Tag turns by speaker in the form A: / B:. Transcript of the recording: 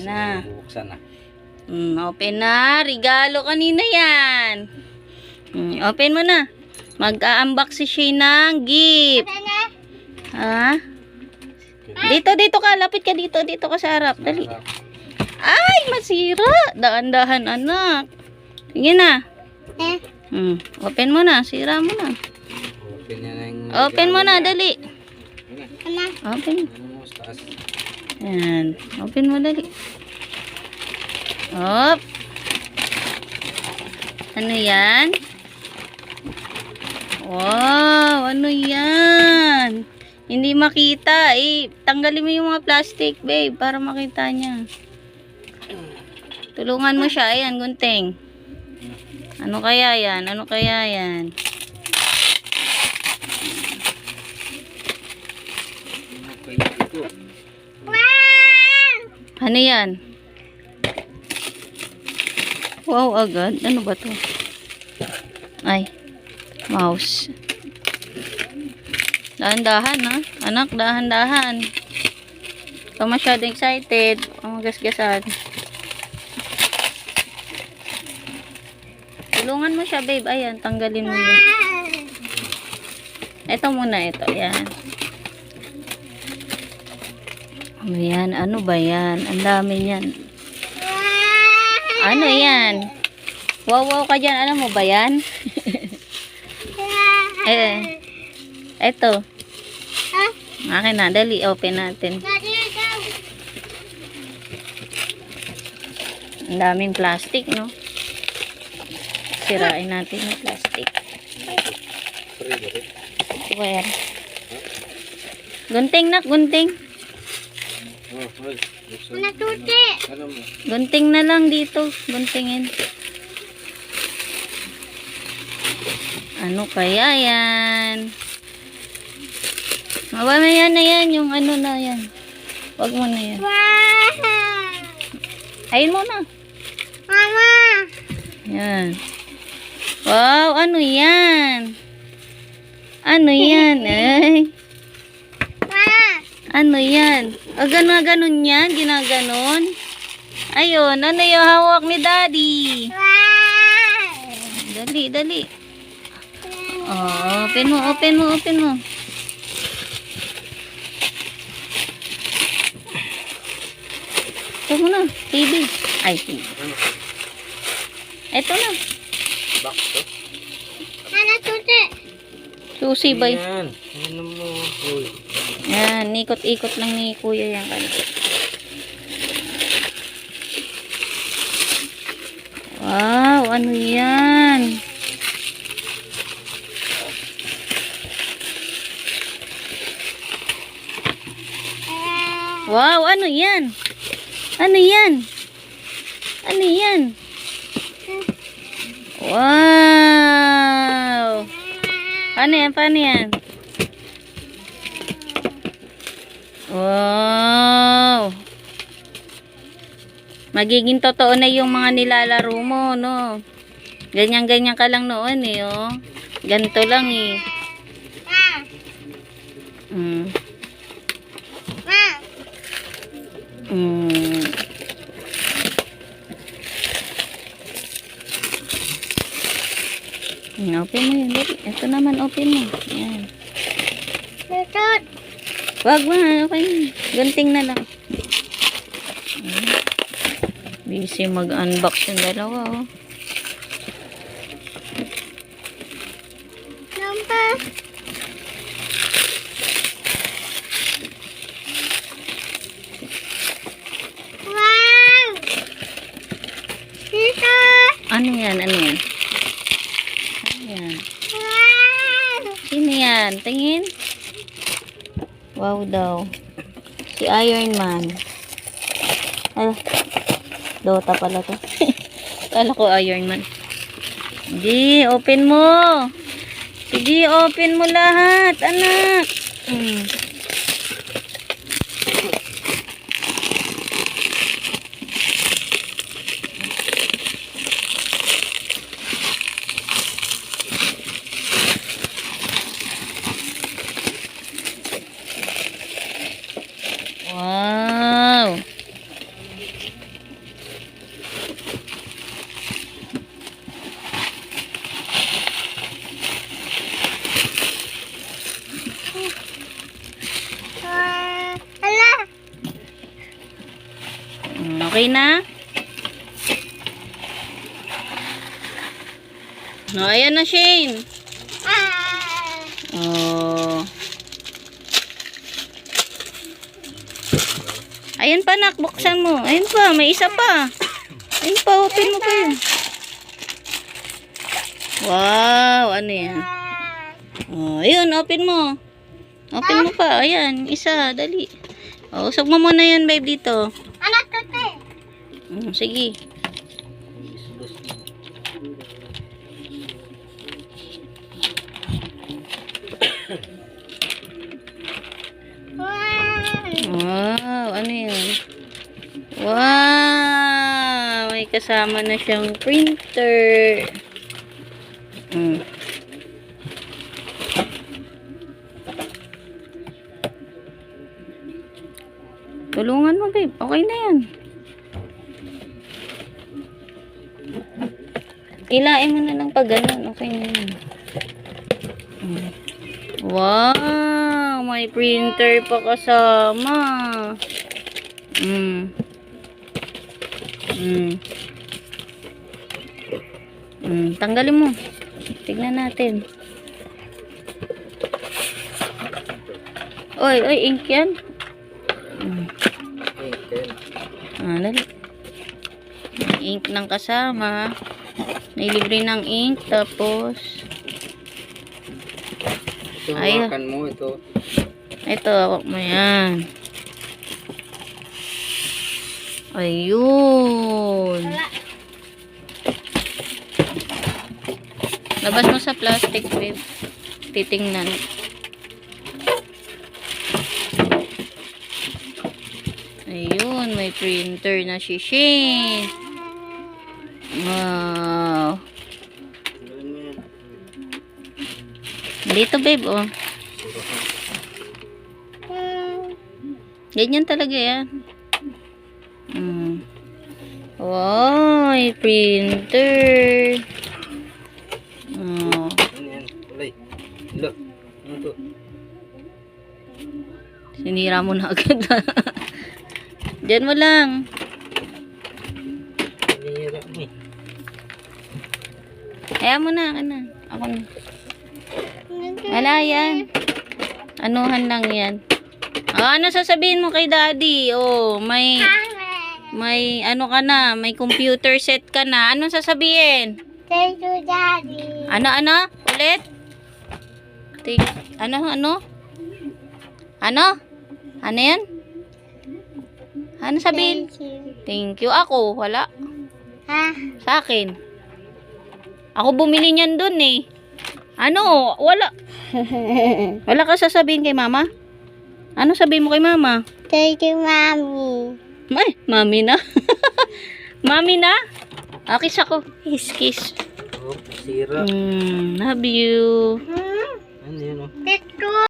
A: Ayan na.
B: Bubuksan na.
A: Open na. Regalo kanina yan. Open mo na. Mag-a-unbox si Shay ng gift. Ha? Dito ka. Lapit ka dito. Dito ka sa harap. Dali. Ay, masira. Daan-dahan, anak. Sige na. Open mo na. Sira mo na. Open mo na. Dali. Open. Ayan. Open mo dali. Op. Ano yan? Wow, ano yan? Hindi makita. Tanggalin mo yung mga plastic, babe, para makita niya. Tulungan mo siya. Ayan, gunting. Ano kaya yan? Ano kaya yan? Ano yan? Wow, agad. Ano ba to? Ay, mouse. Dahan-dahan, ha? Anak, dahan-dahan. Ikaw masyadong excited. Ang gasgasan. Tulungan mo siya, babe. Ayan, tanggalin mo yun. Ito muna, ito. Ayan. Ayan, ano ba yan? Ang dami yan. Ano yan? Wow ka dyan. Alam mo ba yan? Eto. Akin na. Dali, open natin. Ang daming plastic, no? Sirain natin yung plastic. Ito ba yan? Gunting, nak. Gunting. Gunting na lang dito. Guntingin. Ano kaya yan? Mababa yan na yan. Yung ano na yan. Huwag mo na yan. Ayun mo na. Mama. Yan. Wow, ano yan? Ano yan? Ay. Ano yan? O, ganun yan? Ginaganon? Ayun, ano yung hawak ni Daddy? Dali, dali. Oh, open mo, open mo, open mo. Ito mo na, TV. Ay, TV. Ito na.
B: Box to?
A: Ano, tuti? Susi ba?
B: Yan. Ano mo?
A: Yan, ikot-ikot lang ni kuya yan kanina. Wow, ano yan? Wow, ano yan? Ano yan? Ano yan? Wow! Paano yan? Paano yan? Wow! Magiging totoo na yung mga nilalaro mo, no? Ganyan-ganyan ka lang noon, eh, oh. Ganito lang, eh. Open mo yun, dali. Ito naman, open mo. Yan. Wag mo, okay. Gunting na lang. Busy mag-unbox yung dalawa, oh. Wow! Tita! Ano yan? Ano yan? Ano yan? Wow! Sino yan? Tingin? Wow daw. Si Iron Man. Ala. Dota pala to. Kala ko Iron Man. Sige, open mo. Sige, open mo lahat, anak. Wow. Okay na? No, ayan na, Shane. Oh. Ayan pa, nak. Buksan mo. Ayan pa. May isa pa. Ayan pa. Open mo pa yun. Wow. Ano yan? Oh, ayun. Open mo. Open mo pa. Ayan. Isa. Dali. Oh, usog mo muna yan, babe, dito.
C: Anak tate.
A: Sige. Wow, ano yun? Wow, may kasama na siyang printer. Tulungan mo, babe. Okay na yan. Ilain mo na lang pag ganun. Okay na yan. Wow, may printer pa kasama. Tanggalin mo. Tignan natin. Oy, ink yan. Dali. May ink ng kasama. May libre ng ink. Tapos
B: Ito,
A: Ay.
B: hawakan mo ito.
A: ito, hawak mo yan. Ayun. Labas mo sa plastic, babe. Titingnan. Ayun, may printer na si Shane. Wow. Dito, babe, oh. Ganyan talaga yan. Wow, may printer. Oh.
B: Ano yan? Ulay. Look. Ano to?
A: Sinira mo na agad. Diyan mo lang.
B: Sinira mo eh.
A: Kaya mo na, akin na. Ako na. Wala yan. Anuhan lang yan. Ano sasabihin mo kay daddy? Oh, may ano ka na, may computer set ka na. Anong sasabihin?
C: Thank you, Daddy.
A: Ano? Ulit? Ano? Ano yan? Ano sabihin?
C: Thank you.
A: Thank you. Ako, wala.
C: Ha?
A: Sa akin. Ako bumili niyan dun eh. Ano? Wala. Wala ka sasabihin kay mama? Ano sabihin mo kay mama?
C: Thank you, Mommy.
A: Ay, mami na. Mami na? Kiss ako. Kiss.
B: Oh, sira.
A: Love you.
C: Hmm?
B: Ano yan oh?
C: Tito.